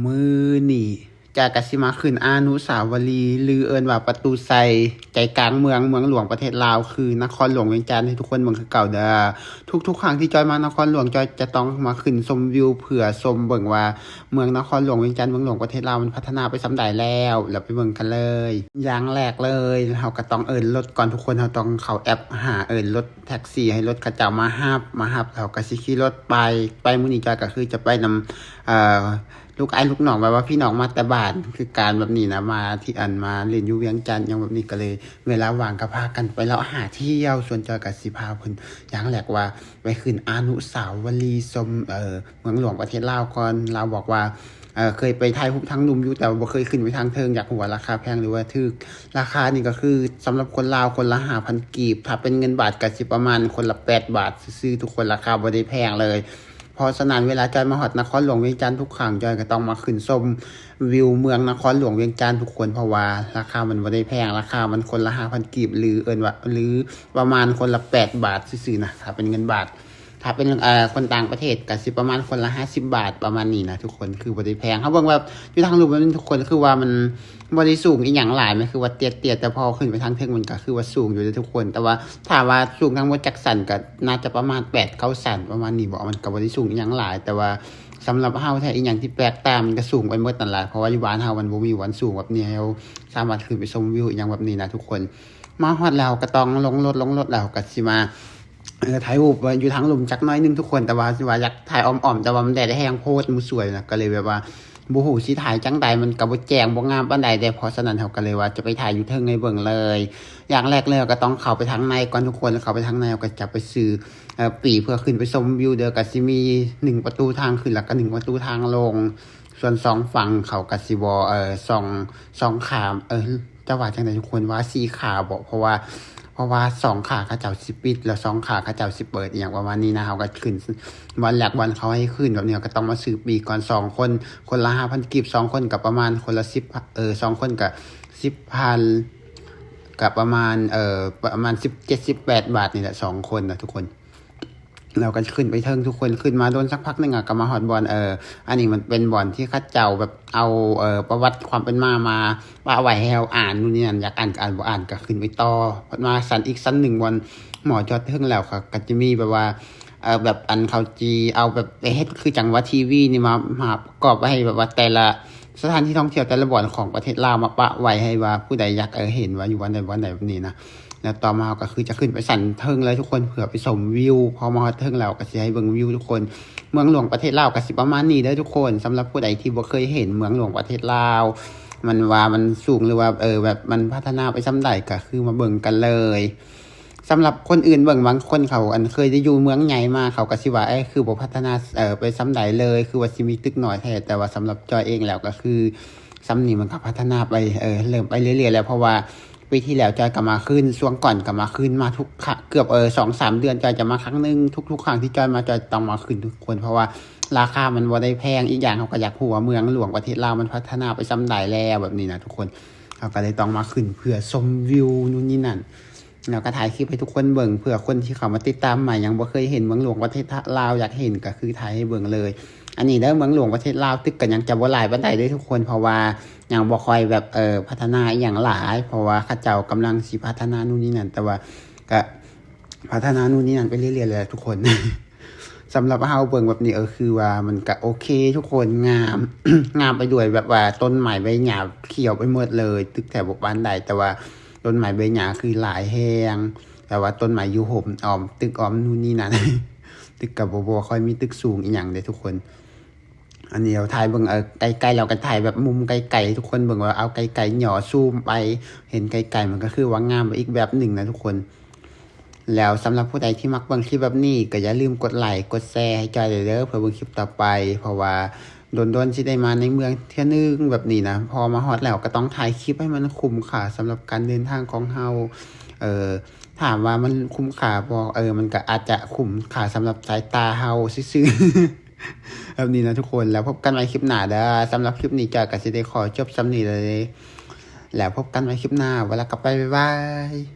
มือนี่จากกสิมาขึ้นอนุสาวรีย์หรือเอิ้นว่าประตูไซใจกลางเมืองหลวงประเทศลาวคือนครหลวงเวียงจันทน์ให้ทุกคนเบิ่งคือเก่าเด้อทุกๆครั้งที่จอยมานครหลวงจอยจะต้องมาขึ้นชมวิวเพื่อชมเบิ่งว่าเมืองนครหลวงเวียงจันทน์เมืองหลวงประเทศลาวมันพัฒนาไปส่ำใดแล้วไปเบิ่งกันเลยอย่างแรกเลยเราก็ต้องเอิ้นรถก่อนทุกคนเราต้องเข้าแอปหาเอิ้นรถแท็กซี่ให้รถเขาเจ้ามารับเราก็สิขี่รถไปมื้อนี้จอยก็คือจะไปนำลูกไอ้ลูกน้องแบบว่าพี่น้องมาแต่บ้านคือการแบบนี้นะมาที่มาเล่นอยู่เวียงจันทน์อย่างแบบนี้ก็เลยเวลาว่างก็พากันไปเลาะหาเที่ยวส่วนจอยก็สิพาเพิ่นอย่างแรกว่าไปขึ้นอนุสาวรีย์ชมเมืองหลวงประเทศลาวก่อนเราบอกว่าเคยไปถ่ายรูปทางหนุ่มอยู่แต่บ่เคยขึ้นไปทางเทิงอยากรู้ว่าราคาแพงหรือว่าถูกราคานี่ก็คือสำหรับคนลาวคนละ 5,000 กีบถ้าเป็นเงินบาทก็สิประมาณคนละ8 บาทซื่อๆทุกคนราคาบ่ได้แพงเลยเพราะฉะนั้นเวลาจอยมาฮอดนครหลวงเวียงจันทน์ทุกครั้งจอยก็ต้องมาขึ้นชมวิวเมืองนครหลวงเวียงจันทน์ทุกคนเพราะว่าราคามันบ่ได้แพงราคามันคนละ 5,000 กีบหรือเอิ้นว่าหรือประมาณคนละ8 บาทซื่อๆนะถ้าเป็นเงินบาทถ้าเป็นคนต่างประเทศก็สิประมาณคนละ50 บาทประมาณนี้นะทุกคนคือบ่ได้แพงเฮาเบิ่งว่าอยู่ทางรูปมันทุกคนคือว่ามันบ่ได้สูงอีหยังหลายมันคือว่าเตี้ยๆแต่พอขึ้นไปทางเทิงมันก็คือว่าสูงอยู่เด้อทุกคนแต่ว่าถ้าว่าสูงทั้งหมดจักสันก็น่าจะประมาณ8-9 สันประมาณนี้บ่มันก็บ่ได้สูงอีหยังหลายแต่ว่าสำหรับเฮาถ้าอีหยังที่แปลกตามันก็สูงไปหมดนั่นล่ะเพราะว่าอยู่บ้านเฮามันบ่มีวันสูงแบบนี้ให้เราสามารถขึ้นไปชมวิวอีหยังแบบนี้นะทุกคนมาฮอดแล้วก็ต้องลงรถแล้วก็สิมาถ่ายรูปอยู่ทางหลุมจักหน่อยนึงทุกคนแต่ว่าสิว่าอยากถ่ายอ้อมๆแต่ว่ามันแดดแฮงโพดมันสวยนะก็เลยแบบว่าบ่ฮู้สิถ่ายจังใดมันก็บ่แจ้งบ่งามปานใดแต่เพราะฉะนั้นเราก็เลยว่าจะไปถ่ายอยู่เทิงให้เบิ่งเลยอย่างแรกเลยก็ต้องเข้าไปทางในก่อนทุกคนเข้าไปทางในก็จะไปซื้อปีเพื่อขึ้นไปชมวิวเด้อก็สิมี1ประตูทางขึ้นแล้วก็1ประตูทางลงส่วน2ฝั่งเขาก็สิบ่2ขาจะว่าจังได๋ทุกคนว่า4ขาบ่เพราะว่า2ขาเขาเจ้าสิปิดแล้ว2ขาเขาเจ้าสิเปิดอหยังประมาณนี้นะเฮาก็ขึ้นวันแรกวันเขาให้ขึ้นแบบนี้ก็ต้องมาซื้อปีก่อน2คนคนละ 5,000 กีบ2คนก็ประมาณคนละ102คนก็10,000ก็ประมาณประมาณ17-18 บาทนี่แหละ2คนนะทุกคนเราก็ขึ้นไปเทิงทุกคนขึ้นมาโดนสักพักนึงก็มาฮอดบ่อนอันนี้มันเป็นบ่อนที่เขาเจ้าแบบเอาประวัติความเป็นมาว่าไว้ให้เราอ่านนู่นนี่นั่นอยากอ่านก็อ่านบ่อ่านก็ขึ้นไปต่อมาชั้นอีกชั้น1บ่อนหมอจอดเทิงแล้วก็จะมีแบบว่าแบบอันเขาจีเอาแบบไปเฮ็ดคือจังว่าทีวีนี่มาประกอบไว้ให้แบบว่าแต่ละสถานที่ท่องเที่ยวแต่ละบ่อนของประเทศลาวมาปะไว้ให้ว่าผู้ใดอยากเห็นว่าอยู่วันใดแบบนี้นะแล้วต่อมาก็คือจะขึ้นไปสันเทิงเลยทุกคนเผื่อไปชมวิวพอมาเทิงแล้วก็สิให้เบิ่งวิวทุกคนเมืองหลวงประเทศลาวก็สิประมาณนี้เด้อทุกคนสำหรับผู้ใดที่บ่เคยเห็นเมืองหลวงประเทศลาวมันว่ามันสูงหรือว่าแบบมันพัฒนาไปส่ำใดก็คือมาเบิ่งกันเลยสำหรับคนอื่นเบิ่งบางคนเขาเคยได้อยู่เมืองใหญ่มาเขาก็สิว่าคือบ่พัฒนาไปส่ำใดเลยคือว่าสิมีตึกน้อยแท้แต่ว่าสำหรับจอยเองแล้วก็คือส่ำนี้มันก็พัฒนาไปเริ่มไปเรื่อยๆแล้วเพราะว่าปีที่แล้วจอยก็มาขึ้นช่วงก่อนก็มาขึ้นมาทุกเกือบ2-3 เดือนจอยจะมาครั้งนึงทุกๆครั้งที่จอยมาจอยต้องมาขึ้นทุกคนเพราะว่าราคามันบ่ได้แพงอีกอย่างเขาก็อยากรู้ว่าเมืองหลวงประเทศลาวมันพัฒนาไปส่ำใดแล้วแบบนี้นะทุกคนเขาก็เลยต้องมาขึ้นเพื่อชมวิวนู่นนี่นั่นแล้วก็ถ่ายคลิปให้ทุกคนเบิ่งเผื่อคนที่เขามาติดตามใหม่ยังบ่เคยเห็นเมืองหลวงประเทศลาวอยากเห็นก็คือถ่ายให้เบิ่งเลยอันนี้เด้อเมืองหลวงประเทศลาวตึกก็ยังจะบ่หลายปานใดเด้อทุกคนเพราะว่ายังบ่ค่อยแบบพัฒนาอีหยังหลายเพราะว่าเขาเจ้ากำลังสิพัฒนานู่นนี่นั่นแต่ว่าก็พัฒนานู่นนี่นั่นไปเรื่อยๆเลยทุกคน สำหรับเฮาเบิ่งแบบนี้คือว่ามันก็โอเคทุกคนงาม งามไปด้วยแบบว่าต้นไม้ใบหญ้าเขียวไปหมดเลยตึกแถวบ่ปานใดแต่ว่าต้นไม้ใบหญ้าคือหลายแฮงแต่ว่าต้นไม้อยู่ห่มอ้อมตึกอ้อมนู่นนี่นั่น ตึกก็บ่ค่อยมีตึกสูงอีหยังเด้ทุกคนอันนี้เราถ่ายเบิ่งไกลๆเราก็ถ่ายแบบมุมไกลๆทุกคนเบิ่งว่าเอาไกลๆหย่อซูมไปเห็นไกลๆมันก็คือว่างามไปอีกแบบหนึ่งนะทุกคนแล้วสำหรับผู้ใดที่มักเบิ่งคลิปแบบนี้ก็อย่าลืมกดไลค์กดแชร์ให้จอยเด้อเพื่อเบิ่งคลิปต่อไปเพราะว่าโดนๆสิได้มาในเมืองเที่ยนึงแบบนี้นะพอมาฮอดแล้วก็ต้องถ่ายคลิปให้มันคุ้มค่าสำหรับการเดินทางของเฮาถามว่ามันคุ้มค่าบ่มันก็อาจจะคุ้มค่าสำหรับสายตาเฮาซื่อๆ แบบนี้นะทุกคนแล้วพบกันใหม่คลิปหน้าเด้อสำหรับคลิปนี้จอยก็สิได้ขอจบส่ำนี้เลยแล้วพบกันใหม่คลิปหน้าเวลากลับไปบ๊ายบาย